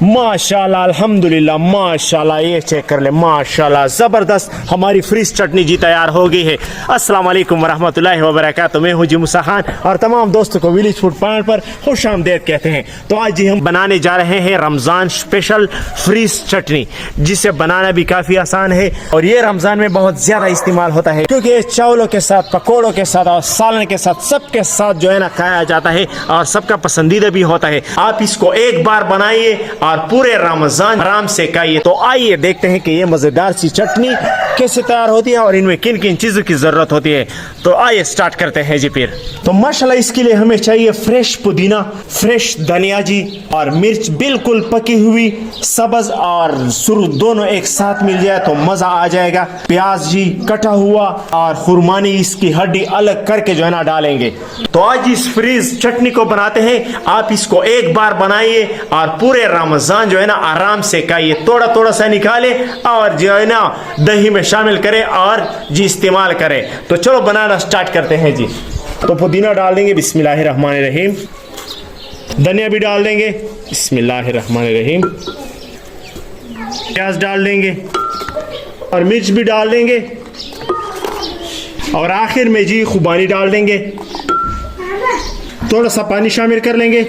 माशाल्लाह अल्हम्दुलिल्लाह माशाल्लाह, ये चेक कर ले माशाल्लाह, ज़बरदस्त हमारी फ्रीज चटनी जी तैयार हो गई है। अस्सलाम वालेकुम वरहमतुल्लाहि वबरकातुहू। मैं हूँ जी मुसा खान और तमाम दोस्तों को विलेज फूड पॉइंट पर खुश आमदेद कहते हैं। तो आज जी हम बनाने जा रहे हैं रमज़ान स्पेशल फ्रीज चटनी, जिसे बनाना भी काफ़ी आसान है और ये रमज़ान में बहुत ज़्यादा इस्तेमाल होता है, क्योंकि ये चावलों के साथ, पकौड़ों के साथ और सालन के साथ, सबके साथ जो है ना खाया जाता है और सबका पसंदीदा भी होता है। आप इसको एक बार बनाइए और पूरे रमजान आराम से खाइए। तो आइए देखते हैं कि ये मजेदार सी चटनी कैसे तैयार होती है और इनमें किन किन चीजों की जरूरत होती है। तो आइए स्टार्ट करते हैं जी। फिर तो माशाल्लाह इसके लिए हमें चाहिए फ्रेश पुदीना, फ्रेश धनिया जी, और मिर्च बिल्कुल पकी हुई, सब्ज और सुरु दोनों एक साथ मिल जाए तो मजा आ जाएगा। प्याज जी कटा हुआ और खुरमानी इसकी हड्डी अलग करके जो है ना डालेंगे। तो आज इस फ्रीज चटनी को बनाते हैं। आप इसको एक बार बनाइए और पूरे रमजान जो है ना आराम से खाइए। थोड़ा थोड़ा सा निकाले और जो है ना दही में शामिल करें और जी इस्तेमाल करें। तो चलो बनाना स्टार्ट करते हैं जी। तो पुदीना डाल देंगे, बिस्मिल्लाहिर्रहमानिर्रहीम। धनिया भी डाल देंगे, बिस्मिल्लाहिर्रहमानिर्रहीम। प्याज डाल देंगे और मिर्च भी डाल देंगे और आखिर में जी खुबानी डाल देंगे। थोड़ा सा पानी शामिल कर लेंगे।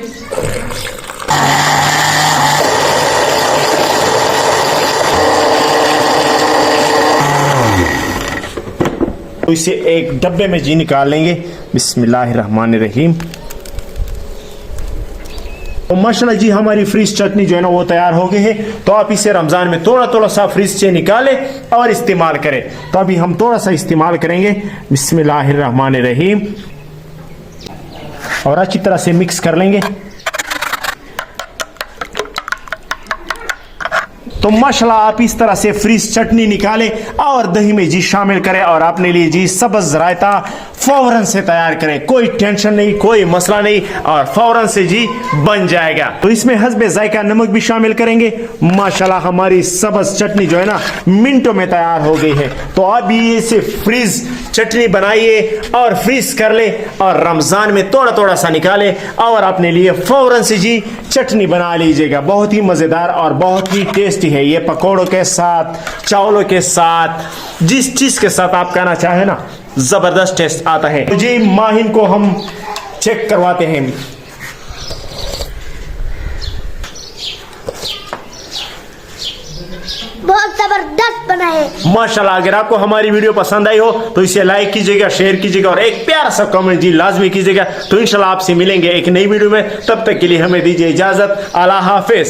तो इसे एक डब्बे में जी निकाल लेंगे, बिस्मिल्लाहिर्रहमानिर्रहीम। तो माशाल्लाह जी हमारी फ्रीज चटनी जो है ना वो तैयार हो गई है। तो आप इसे रमजान में थोड़ा थोड़ा सा फ्रीज से निकालें और इस्तेमाल करें। तो अभी हम थोड़ा सा इस्तेमाल करेंगे, बिस्मिल्लाहिर्रहमानिर्रहीम, और अच्छी तरह से मिक्स कर लेंगे। तो माशाल्लाह आप इस तरह से फ्रीज चटनी निकालें और दही में जी शामिल करें और अपने लिए जी सब्ज रायता फौरन से तैयार करें। कोई टेंशन नहीं, कोई मसला नहीं और फौरन से जी बन जाएगा। तो इसमें हस्बे जायका नमक भी शामिल करेंगे। माशाल्लाह हमारी सब्ज चटनी जो है ना मिनटों में तैयार हो गई है। तो आप भी इसे फ्रीज चटनी बनाइए और फ्रीज कर ले और रमजान में थोड़ा थोड़ा सा निकाले और अपने लिए फौरन से जी चटनी बना लीजिएगा। बहुत ही मजेदार और बहुत ही टेस्टी है ये। पकौड़ों के साथ, चावलों के साथ, जिस चीज के साथ आप खाना चाहे ना, जबरदस्त टेस्ट आता है। तो जी माहिन को हम चेक करवाते हैं। बहुत जबरदस्त बना है माशाल्लाह। अगर आपको हमारी वीडियो पसंद आई हो तो इसे लाइक कीजिएगा, शेयर कीजिएगा और एक प्यारा सा कमेंट जी लाजमी कीजिएगा। तो इंशाल्लाह आपसे मिलेंगे एक नई वीडियो में। तब तक के लिए हमें दीजिए इजाजत। अल्लाह हाफिज।